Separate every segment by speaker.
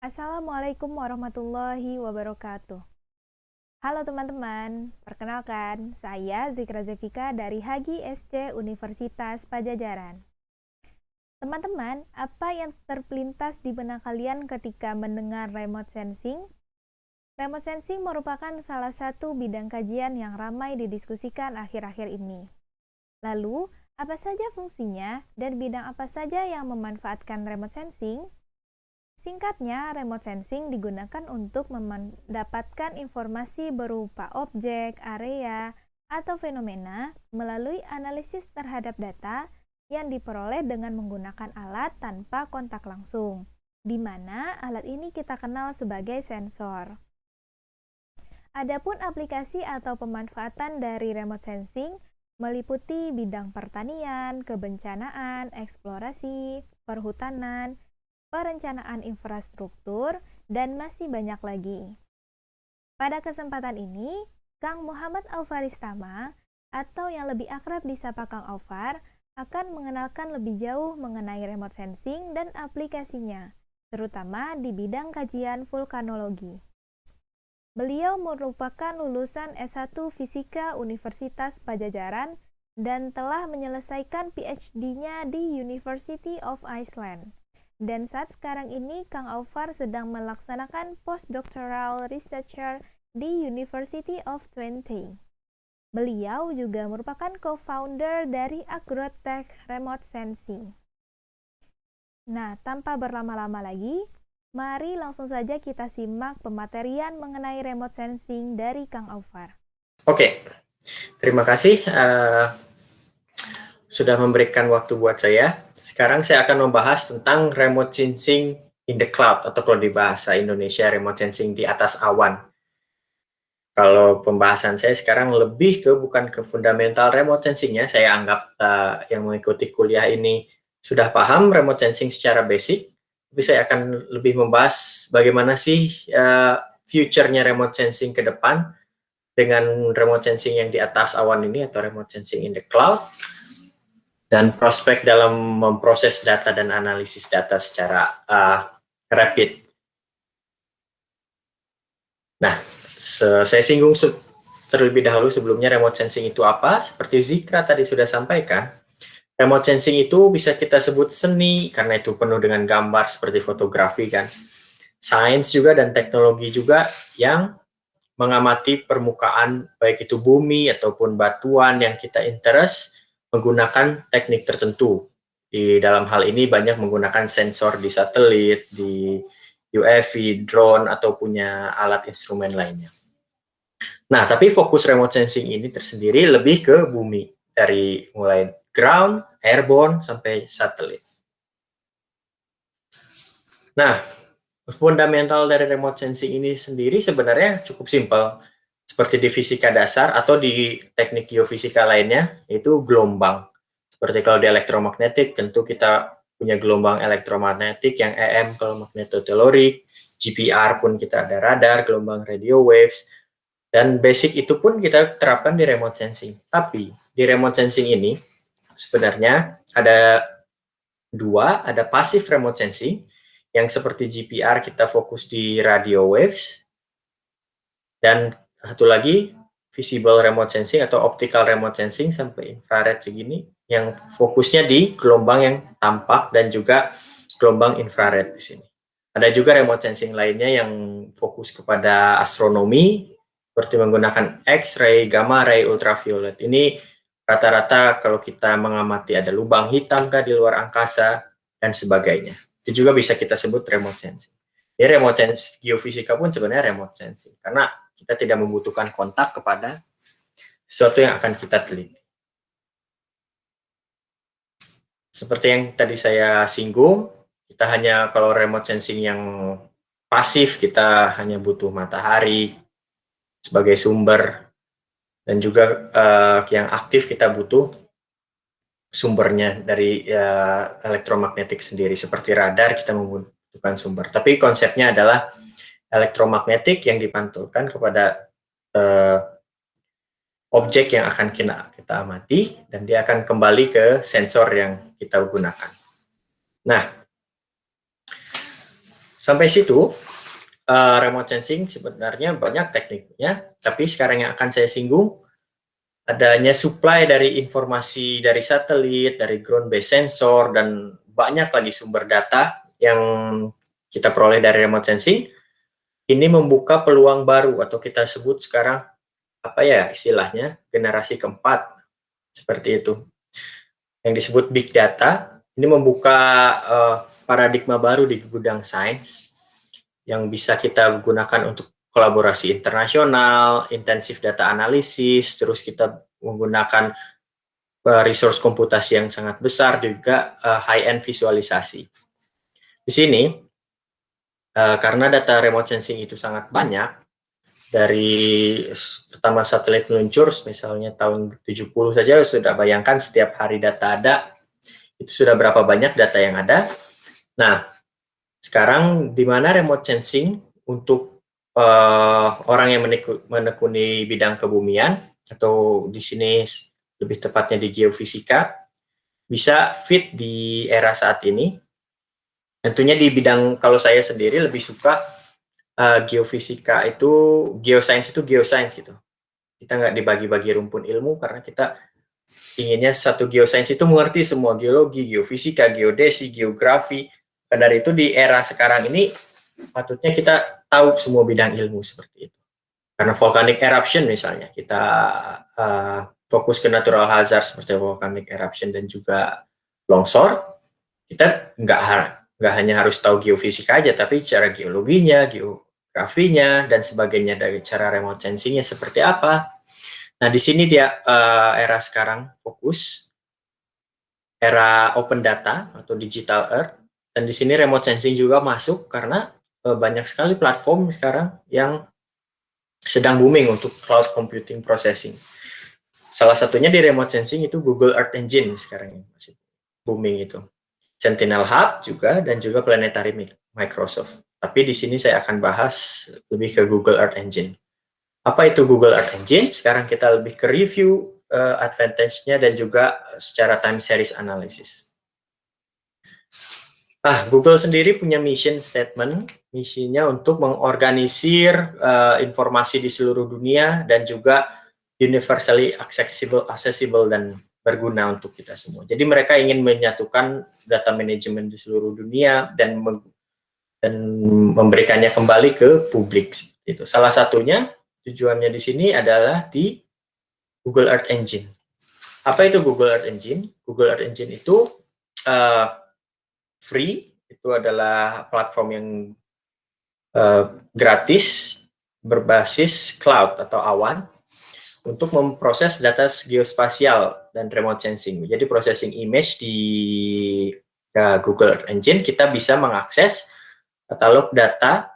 Speaker 1: Assalamualaikum warahmatullahi wabarakatuh. Halo teman-teman, perkenalkan saya Zikra Zefika dari Hagi SC Universitas Pajajaran. Teman-teman, apa yang terplintas di benak kalian ketika mendengar remote sensing? Remote sensing merupakan salah satu bidang kajian yang ramai didiskusikan akhir-akhir ini. Lalu, apa saja fungsinya dan bidang apa saja yang memanfaatkan remote sensing? Singkatnya, remote sensing digunakan untuk mendapatkan informasi berupa objek, area, atau fenomena melalui analisis terhadap data yang diperoleh dengan menggunakan alat tanpa kontak langsung, di mana alat ini kita kenal sebagai sensor. Adapun aplikasi atau pemanfaatan dari remote sensing meliputi bidang pertanian, kebencanaan, eksplorasi, perhutanan, perencanaan infrastruktur, dan masih banyak lagi. Pada kesempatan ini, Kang Muhammad Aufaristama, atau yang lebih akrab disapa Kang Aufar, akan mengenalkan lebih jauh mengenai remote sensing dan aplikasinya, terutama di bidang kajian vulkanologi. Beliau merupakan lulusan S1 Fisika Universitas Pajajaran dan telah menyelesaikan PhD-nya di University of Iceland. Dan saat sekarang ini, Kang Aufar sedang melaksanakan postdoctoral researcher di University of Twente. Beliau juga merupakan co-founder dari Agrotech Remote Sensing. Nah, tanpa berlama-lama lagi, mari langsung saja kita simak pematerian mengenai remote sensing dari Kang Aufar.
Speaker 2: Oke, terima kasih sudah memberikan waktu buat saya. Sekarang saya akan membahas tentang remote sensing in the cloud, atau kalau di bahasa Indonesia remote sensing di atas awan. Kalau pembahasan saya sekarang lebih bukan ke fundamental remote sensing-nya, saya anggap yang mengikuti kuliah ini sudah paham remote sensing secara basic, tapi saya akan lebih membahas bagaimana sih future-nya remote sensing ke depan dengan remote sensing yang di atas awan ini atau remote sensing in the cloud, dan prospek dalam memproses data dan analisis data secara rapid. Nah, saya singgung terlebih dahulu sebelumnya remote sensing itu apa. Seperti Zikra tadi sudah sampaikan, remote sensing itu bisa kita sebut seni karena itu penuh dengan gambar seperti fotografi kan. Sains juga dan teknologi juga yang mengamati permukaan baik itu bumi ataupun batuan yang kita interest menggunakan teknik tertentu. Di dalam hal ini banyak menggunakan sensor di satelit, di UAV, drone, atau punya alat instrumen lainnya. Nah, tapi fokus remote sensing ini tersendiri lebih ke bumi, dari mulai ground, airborne, sampai satelit. Nah, fundamental dari remote sensing ini sendiri sebenarnya cukup simpel. Seperti di fisika dasar atau di teknik geofisika lainnya, itu gelombang. Seperti kalau di elektromagnetik, tentu kita punya gelombang elektromagnetik yang EM kalau magnetotelurik, GPR pun kita ada radar, gelombang radio waves, dan basic itu pun kita terapkan di remote sensing. Tapi di remote sensing ini sebenarnya ada dua, ada passive remote sensing, yang seperti GPR kita fokus di radio waves, dan satu lagi visible remote sensing atau optical remote sensing sampai infrared segini yang fokusnya di gelombang yang tampak dan juga gelombang infrared di sini. Ada juga remote sensing lainnya yang fokus kepada astronomi seperti menggunakan X-ray, gamma ray, ultraviolet. Ini rata-rata kalau kita mengamati ada lubang hitam kah di luar angkasa dan sebagainya. Itu juga bisa kita sebut remote sensing. Jadi remote sensing geofisika pun sebenarnya remote sensing karena kita tidak membutuhkan kontak kepada sesuatu yang akan kita teliti. Seperti yang tadi saya singgung, kita hanya kalau remote sensing yang pasif, kita hanya butuh matahari sebagai sumber, dan juga yang aktif kita butuh sumbernya dari elektromagnetik sendiri. Seperti radar, kita membutuhkan sumber. Tapi konsepnya adalah elektromagnetik yang dipantulkan kepada objek yang akan kita amati, dan dia akan kembali ke sensor yang kita gunakan. Nah, Sampai situ, remote sensing sebenarnya banyak tekniknya, tapi sekarang yang akan saya singgung adanya supply dari informasi dari satelit, dari ground based sensor, dan banyak lagi sumber data yang kita peroleh dari remote sensing. Ini membuka peluang baru atau kita sebut sekarang apa ya istilahnya generasi keempat seperti itu. Yang disebut big data ini membuka paradigma baru di bidang sains yang bisa kita gunakan untuk kolaborasi internasional, intensif data analisis, terus kita menggunakan resource komputasi yang sangat besar, juga high-end visualisasi. Di sini, karena data remote sensing itu sangat banyak, dari pertama satelit meluncur, misalnya tahun 70 saja sudah bayangkan setiap hari data ada, itu sudah berapa banyak data yang ada. Nah, sekarang di mana remote sensing untuk orang yang menekuni bidang kebumian atau di sini lebih tepatnya di geofisika bisa fit di era saat ini. Tentunya di bidang kalau saya sendiri lebih suka geofisika itu geoscience gitu. Kita nggak dibagi-bagi rumpun ilmu karena kita inginnya satu geoscience itu mengerti semua geologi, geofisika, geodesi, geografi. Dari itu di era sekarang ini patutnya kita tahu semua bidang ilmu seperti itu. Karena volcanic eruption misalnya, kita fokus ke natural hazard seperti volcanic eruption dan juga longsor, kita nggak hanya harus tahu geofisika aja, tapi cara geologinya, geografinya, dan sebagainya dari cara remote sensingnya seperti apa. Nah, di sini dia era sekarang fokus, era open data atau digital earth. Dan di sini remote sensing juga masuk karena banyak sekali platform sekarang yang sedang booming untuk cloud computing processing. Salah satunya di remote sensing itu Google Earth Engine sekarang masih booming itu. Sentinel Hub juga dan juga Planetary Microsoft. Tapi di sini saya akan bahas lebih ke Google Earth Engine. Apa itu Google Earth Engine? Sekarang kita lebih ke review advantage-nya dan juga secara time series analysis. Google sendiri punya mission statement, misinya untuk mengorganisir informasi di seluruh dunia dan juga universally accessible dan berguna untuk kita semua. Jadi mereka ingin menyatukan data manajemen di seluruh dunia dan memberikannya kembali ke publik. Itu salah satunya tujuannya di sini adalah di Google Earth Engine. Apa itu Google Earth Engine? Google Earth Engine itu free, itu adalah platform yang gratis berbasis cloud atau awan untuk memproses data geospasial dan remote sensing. Jadi processing image di Google Earth Engine kita bisa mengakses katalog data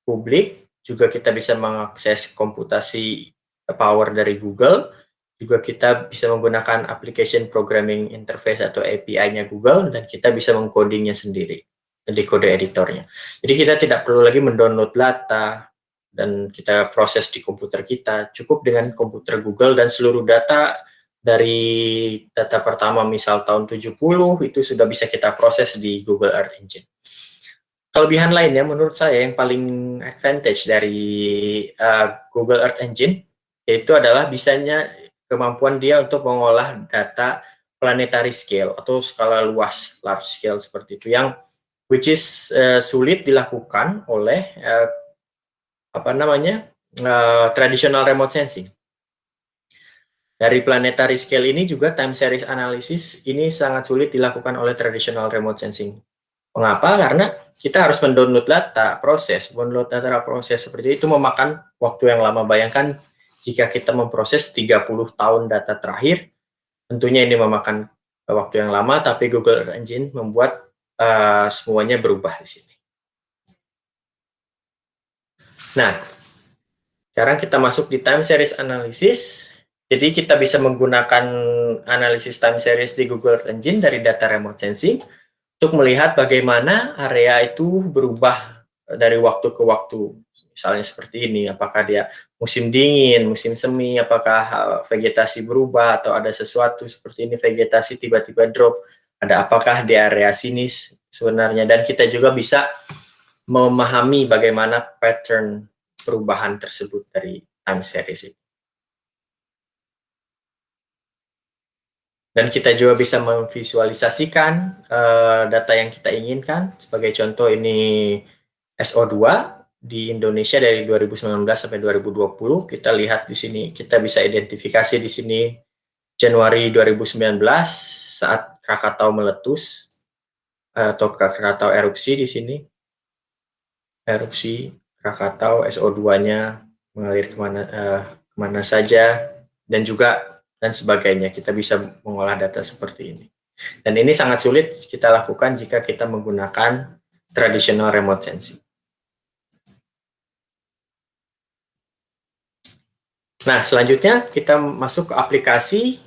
Speaker 2: publik, juga kita bisa mengakses komputasi power dari Google, juga kita bisa menggunakan application programming interface atau API-nya Google, dan kita bisa mengcodingnya sendiri di kode editornya. Jadi kita tidak perlu lagi mendownload data dan kita proses di komputer kita, cukup dengan komputer Google dan seluruh data dari data pertama misal tahun 70 itu sudah bisa kita proses di Google Earth Engine. Kelebihan lainnya menurut saya yang paling advantage dari Google Earth Engine yaitu adalah bisanya kemampuan dia untuk mengolah data planetary scale atau skala luas, large scale seperti itu, yang which is sulit dilakukan oleh traditional remote sensing. Dari planetary scale ini juga time series analysis ini sangat sulit dilakukan oleh traditional remote sensing. Mengapa? Karena kita harus mendownload data, proses seperti itu memakan waktu yang lama. Bayangkan jika kita memproses 30 tahun data terakhir, tentunya ini memakan waktu yang lama, tapi Google Earth Engine membuat semuanya berubah di sini. Nah, sekarang kita masuk di time series analysis. Jadi kita bisa menggunakan analisis time series di Google Earth Engine dari data remote sensing untuk melihat bagaimana area itu berubah dari waktu ke waktu. Misalnya seperti ini, apakah dia musim dingin, musim semi, apakah vegetasi berubah, atau ada sesuatu seperti ini, vegetasi tiba-tiba drop, ada apakah di area sini sebenarnya. Dan kita juga bisa memahami bagaimana pattern perubahan tersebut dari time series ini. Dan kita juga bisa memvisualisasikan data yang kita inginkan. Sebagai contoh ini SO2 di Indonesia dari 2019 sampai 2020. Kita lihat di sini, kita bisa identifikasi di sini Januari 2019 saat Krakatau meletus atau Krakatau erupsi di sini. Erupsi Krakatau, SO2-nya mengalir kemana saja, dan juga dan sebagainya. Kita bisa mengolah data seperti ini. Dan ini sangat sulit kita lakukan jika kita menggunakan traditional remote sensing. Nah, selanjutnya kita masuk ke aplikasi.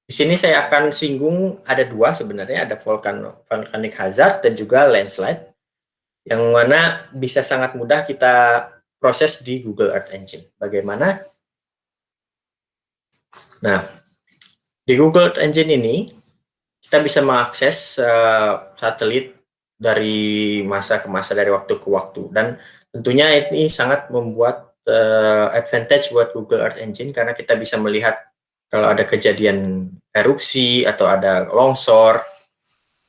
Speaker 2: Di sini saya akan singgung ada dua sebenarnya, ada volcanic hazard dan juga landslide, yang mana bisa sangat mudah kita proses di Google Earth Engine. Bagaimana? Nah, di Google Earth Engine ini, kita bisa mengakses satelit dari masa ke masa, dari waktu ke waktu. Dan tentunya ini sangat membuat advantage buat Google Earth Engine, karena kita bisa melihat kalau ada kejadian erupsi atau ada longsor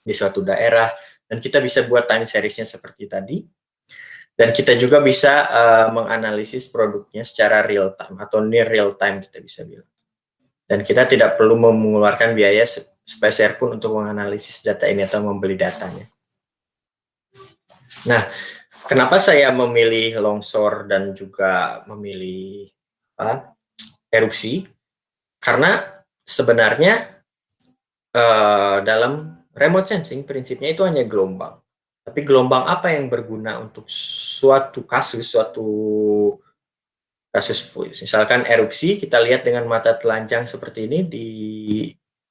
Speaker 2: di suatu daerah, dan kita bisa buat time series-nya seperti tadi. Dan kita juga bisa menganalisis produknya secara real time atau near real time, kita bisa bilang. Dan kita tidak perlu mengeluarkan biaya sepeser pun untuk menganalisis data ini atau membeli datanya. Nah, kenapa saya memilih longsor dan juga memilih erupsi? Karena sebenarnya dalam remote sensing prinsipnya itu hanya gelombang. Tapi gelombang apa yang berguna untuk suatu kasus, misalkan erupsi, kita lihat dengan mata telanjang seperti ini di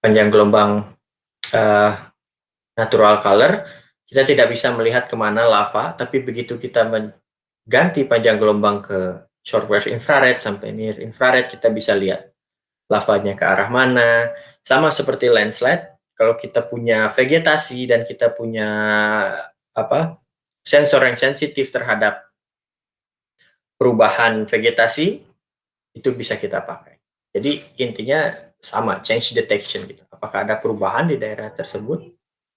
Speaker 2: panjang gelombang natural color, kita tidak bisa melihat kemana lava, tapi begitu kita mengganti panjang gelombang ke short wave infrared sampai near infrared, kita bisa lihat lavanya ke arah mana. Sama seperti landslide, kalau kita punya vegetasi dan kita punya sensor yang sensitif terhadap perubahan vegetasi, itu bisa kita pakai. Jadi intinya sama, change detection gitu. Apakah ada perubahan di daerah tersebut?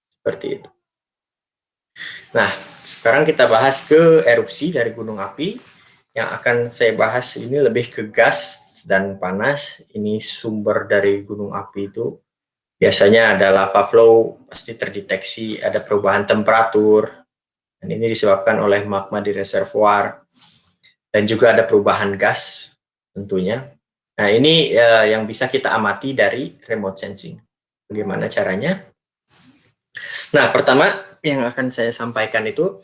Speaker 2: Seperti itu. Nah, sekarang kita bahas ke erupsi dari gunung api. Yang akan saya bahas ini lebih ke gas dan panas. Ini sumber dari gunung api itu. Biasanya ada lava flow, pasti terdeteksi ada perubahan temperatur. Dan ini disebabkan oleh magma di reservoir. Dan juga ada perubahan gas tentunya. Nah, ini yang bisa kita amati dari remote sensing. Bagaimana caranya? Nah, pertama yang akan saya sampaikan itu,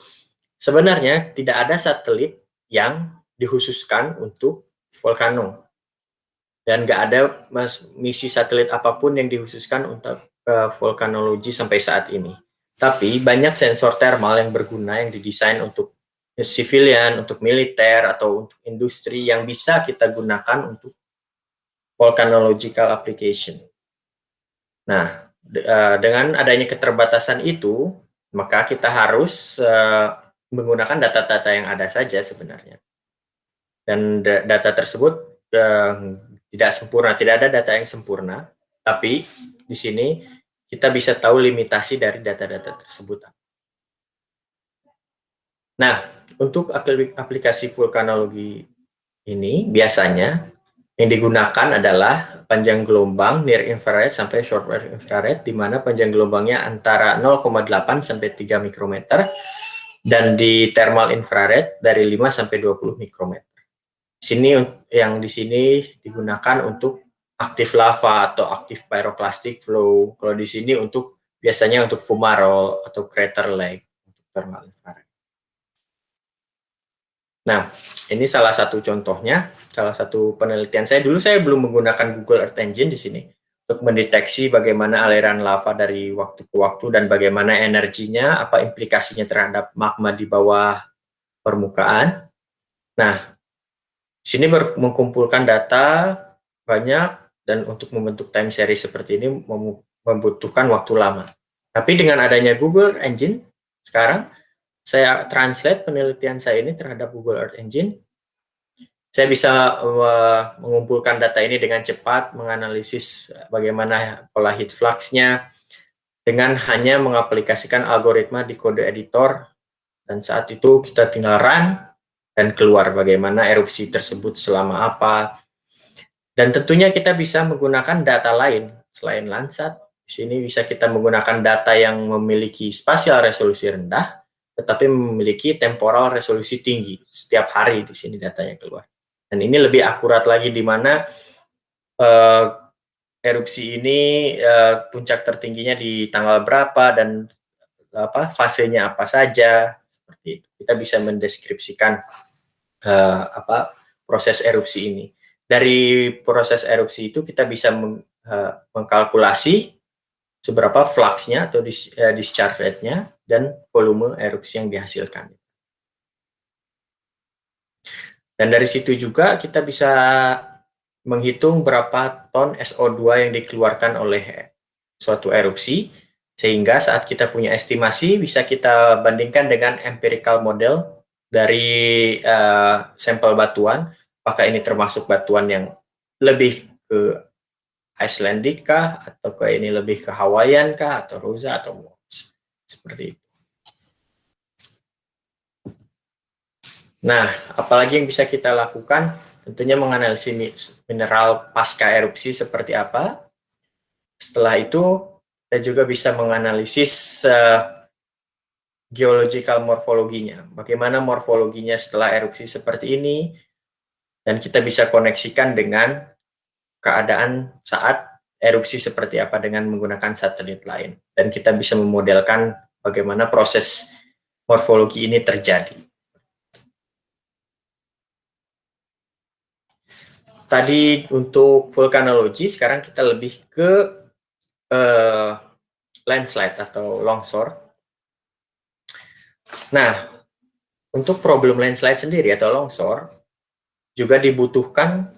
Speaker 2: sebenarnya tidak ada satelit yang dikhususkan untuk volcano. Dan nggak ada misi satelit apapun yang dikhususkan untuk vulkanologi sampai saat ini. Tapi banyak sensor thermal yang berguna, yang didesain untuk civilian, untuk militer, atau untuk industri yang bisa kita gunakan untuk volcanological application. Nah, dengan adanya keterbatasan itu, maka kita harus menggunakan data-data yang ada saja sebenarnya. Dan data tersebut tidak sempurna, tidak ada data yang sempurna, tapi di sini kita bisa tahu limitasi dari data-data tersebut. Nah, untuk aplikasi vulkanologi ini biasanya yang digunakan adalah panjang gelombang near infrared sampai short wave infrared, di mana panjang gelombangnya antara 0,8 sampai 3 mikrometer, dan di thermal infrared dari 5 sampai 20 mikrometer. Sini yang di sini digunakan untuk aktif lava atau aktif pyroclastic flow. Kalau di sini biasanya untuk fumarole atau crater lake untuk thermal infrared. Nah, ini salah satu contohnya, salah satu penelitian saya. Dulu saya belum menggunakan Google Earth Engine di sini untuk mendeteksi bagaimana aliran lava dari waktu ke waktu dan bagaimana energinya, apa implikasinya terhadap magma di bawah permukaan. Nah, di sini mengumpulkan data banyak, dan untuk membentuk time series seperti ini membutuhkan waktu lama. Tapi dengan adanya Google Engine sekarang, saya translate penelitian saya ini terhadap Google Earth Engine, saya bisa mengumpulkan data ini dengan cepat, menganalisis bagaimana pola heat flux-nya, dengan hanya mengaplikasikan algoritma di kode editor, dan saat itu kita tinggal run, dan keluar bagaimana erupsi tersebut selama apa. Dan tentunya kita bisa menggunakan data lain selain Landsat. Di sini bisa kita menggunakan data yang memiliki spasial resolusi rendah, tetapi memiliki temporal resolusi tinggi. Setiap hari di sini datanya keluar. Dan ini lebih akurat lagi di mana erupsi ini puncak tertingginya di tanggal berapa dan fasenya apa saja. Seperti itu. Kita bisa mendeskripsikan proses erupsi ini. Dari proses erupsi itu kita bisa mengkalkulasi seberapa flux-nya atau discharge rate-nya dan volume erupsi yang dihasilkan. Dan dari situ juga kita bisa menghitung berapa ton SO2 yang dikeluarkan oleh suatu erupsi, sehingga saat kita punya estimasi bisa kita bandingkan dengan empirical model dari sampel batuan, apakah ini termasuk batuan yang lebih ke Icelandic kah, atau ini lebih ke Hawaiian kah, atau Rosa, atau Mons. Seperti itu. Nah, apalagi yang bisa kita lakukan? Tentunya menganalisis mineral pasca erupsi seperti apa. Setelah itu, kita juga bisa menganalisis geological morfologinya. Bagaimana morfologinya setelah erupsi seperti ini, dan kita bisa koneksikan dengan keadaan saat erupsi seperti apa dengan menggunakan satelit lain. Dan kita bisa memodelkan bagaimana proses morfologi ini terjadi. Tadi untuk vulkanologi, sekarang kita lebih ke landslide atau longsor. Nah, untuk problem landslide sendiri atau longsor, juga dibutuhkan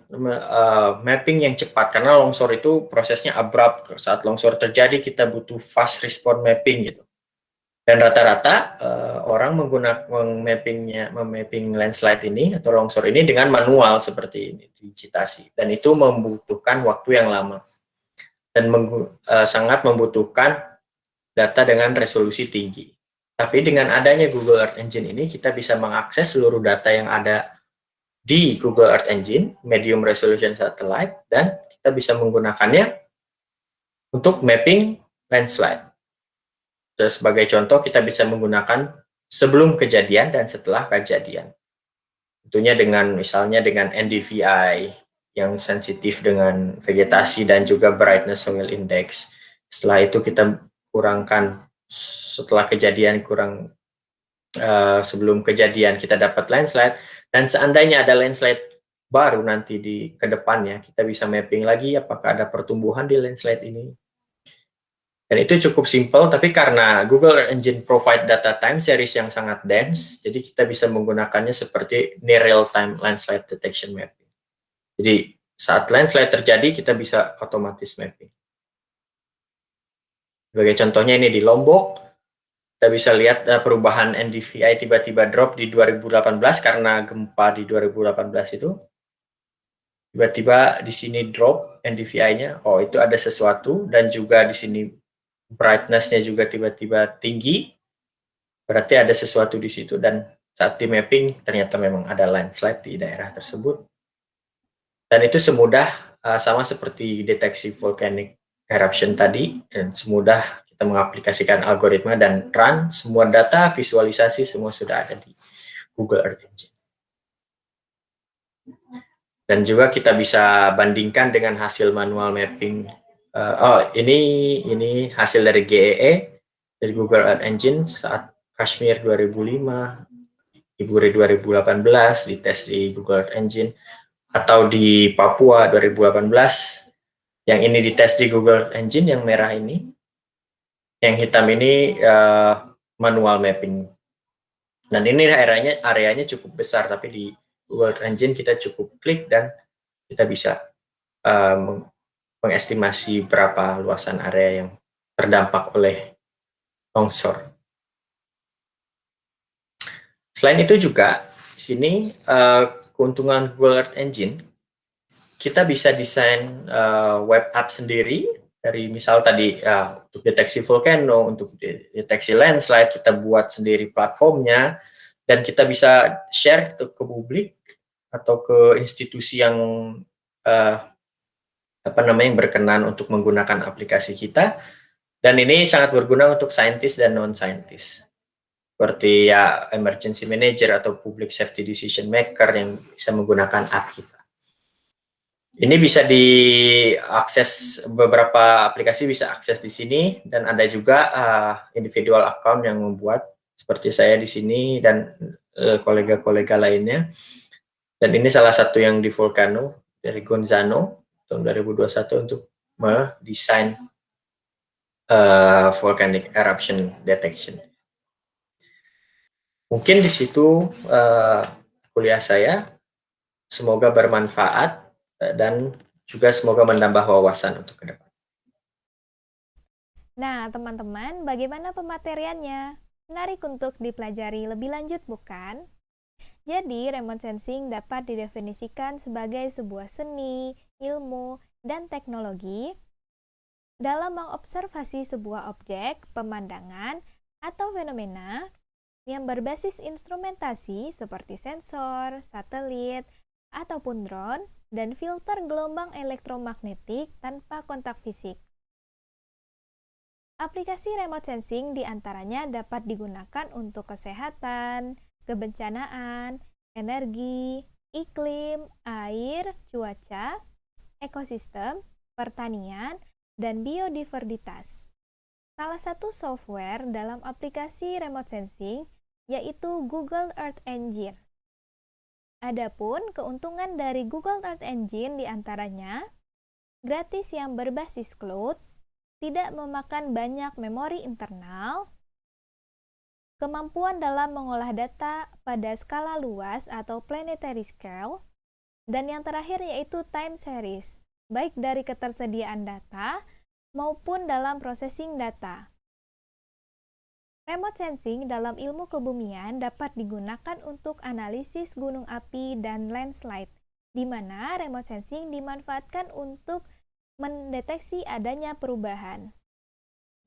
Speaker 2: mapping yang cepat, karena longsor itu prosesnya abrupt. Saat longsor terjadi, kita butuh fast response mapping gitu. Dan rata-rata orang menggunakan memapping landslide ini atau longsor ini dengan manual seperti ini, digitasi. Dan itu membutuhkan waktu yang lama. Dan sangat membutuhkan data dengan resolusi tinggi. Tapi dengan adanya Google Earth Engine ini, kita bisa mengakses seluruh data yang ada di Google Earth Engine, medium resolution satellite, dan kita bisa menggunakannya untuk mapping landslide. Sebagai contoh, kita bisa menggunakan sebelum kejadian dan setelah kejadian. Tentunya dengan misalnya dengan NDVI yang sensitif dengan vegetasi dan juga brightness soil index. Setelah itu kita kurangkan setelah kejadian sebelum kejadian kita dapat landslide, dan seandainya ada landslide baru nanti di kedepannya, kita bisa mapping lagi apakah ada pertumbuhan di landslide ini. Dan itu cukup simple, tapi karena Google Earth Engine provide data time series yang sangat dense, jadi kita bisa menggunakannya seperti near real-time landslide detection mapping. Jadi saat landslide terjadi, kita bisa otomatis mapping. Sebagai contohnya ini di Lombok, kita bisa lihat perubahan NDVI tiba-tiba drop di 2018 karena gempa di 2018 itu. Tiba-tiba di sini drop NDVI-nya, oh itu ada sesuatu, dan juga di sini brightness-nya juga tiba-tiba tinggi, berarti ada sesuatu di situ, dan saat di mapping ternyata memang ada landslide di daerah tersebut. Dan itu semudah sama seperti deteksi volcanic eruption tadi, dan semudah kita mengaplikasikan algoritma dan run, semua data, visualisasi, semua sudah ada di Google Earth Engine. Dan juga kita bisa bandingkan dengan hasil manual mapping. Ini hasil dari GEE, dari Google Earth Engine saat Kashmir 2005, Iburi 2018, dites di Google Earth Engine, atau di Papua 2018, yang ini dites di Google Earth Engine, yang merah ini, yang hitam ini manual mapping. Dan ini areanya cukup besar, tapi di Google Earth Engine kita cukup klik dan kita bisa mengestimasi berapa luasan area yang terdampak oleh longsor. Selain itu juga, di sini keuntungan Google Earth Engine, kita bisa desain web app sendiri dari misal tadi untuk deteksi volcano, untuk deteksi landslide, kita buat sendiri platformnya, dan kita bisa share ke publik atau ke institusi yang yang berkenan untuk menggunakan aplikasi kita, dan ini sangat berguna untuk saintis dan non-saintis. Seperti ya emergency manager atau public safety decision maker yang bisa menggunakan app kita. Ini bisa diakses, beberapa aplikasi bisa akses di sini, dan ada juga individual account yang membuat seperti saya di sini dan kolega-kolega lainnya. Dan ini salah satu yang di Volcano dari Gonzano tahun 2021 untuk mendesain volcanic eruption detection. Mungkin di situ kuliah saya. Semoga bermanfaat dan juga semoga menambah wawasan untuk ke depan.
Speaker 1: Nah, teman-teman, bagaimana pemateriannya? Menarik untuk dipelajari lebih lanjut, bukan? Jadi, remote sensing dapat didefinisikan sebagai sebuah seni, ilmu, dan teknologi dalam mengobservasi sebuah objek, pemandangan, atau fenomena yang berbasis instrumentasi seperti sensor, satelit, ataupun drone, dan filter gelombang elektromagnetik tanpa kontak fisik. Aplikasi remote sensing diantaranya dapat digunakan untuk kesehatan, kebencanaan, energi, iklim, air, cuaca, ekosistem, pertanian, dan biodiversitas. Salah satu software dalam aplikasi remote sensing yaitu Google Earth Engine. Adapun keuntungan dari Google Earth Engine diantaranya gratis yang berbasis cloud, tidak memakan banyak memori internal, kemampuan dalam mengolah data pada skala luas atau planetary scale, dan yang terakhir yaitu time series, baik dari ketersediaan data maupun dalam processing data. Remote sensing dalam ilmu kebumian dapat digunakan untuk analisis gunung api dan landslide, di mana remote sensing dimanfaatkan untuk mendeteksi adanya perubahan.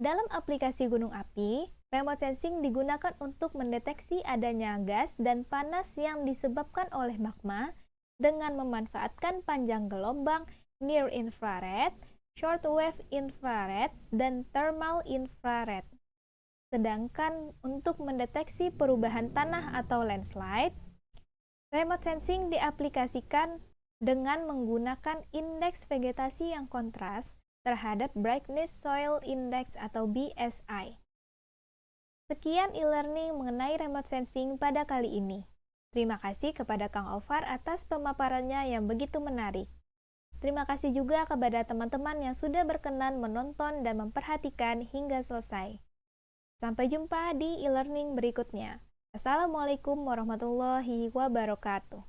Speaker 1: Dalam aplikasi gunung api, remote sensing digunakan untuk mendeteksi adanya gas dan panas yang disebabkan oleh magma dengan memanfaatkan panjang gelombang near infrared, shortwave infrared, dan thermal infrared. Sedangkan untuk mendeteksi perubahan tanah atau landslide, remote sensing diaplikasikan dengan menggunakan indeks vegetasi yang kontras terhadap Brightness Soil Index atau BSI. Sekian e-learning mengenai remote sensing pada kali ini. Terima kasih kepada Kang Ovar atas pemaparannya yang begitu menarik. Terima kasih juga kepada teman-teman yang sudah berkenan menonton dan memperhatikan hingga selesai. Sampai jumpa di e-learning berikutnya. Assalamualaikum warahmatullahi wabarakatuh.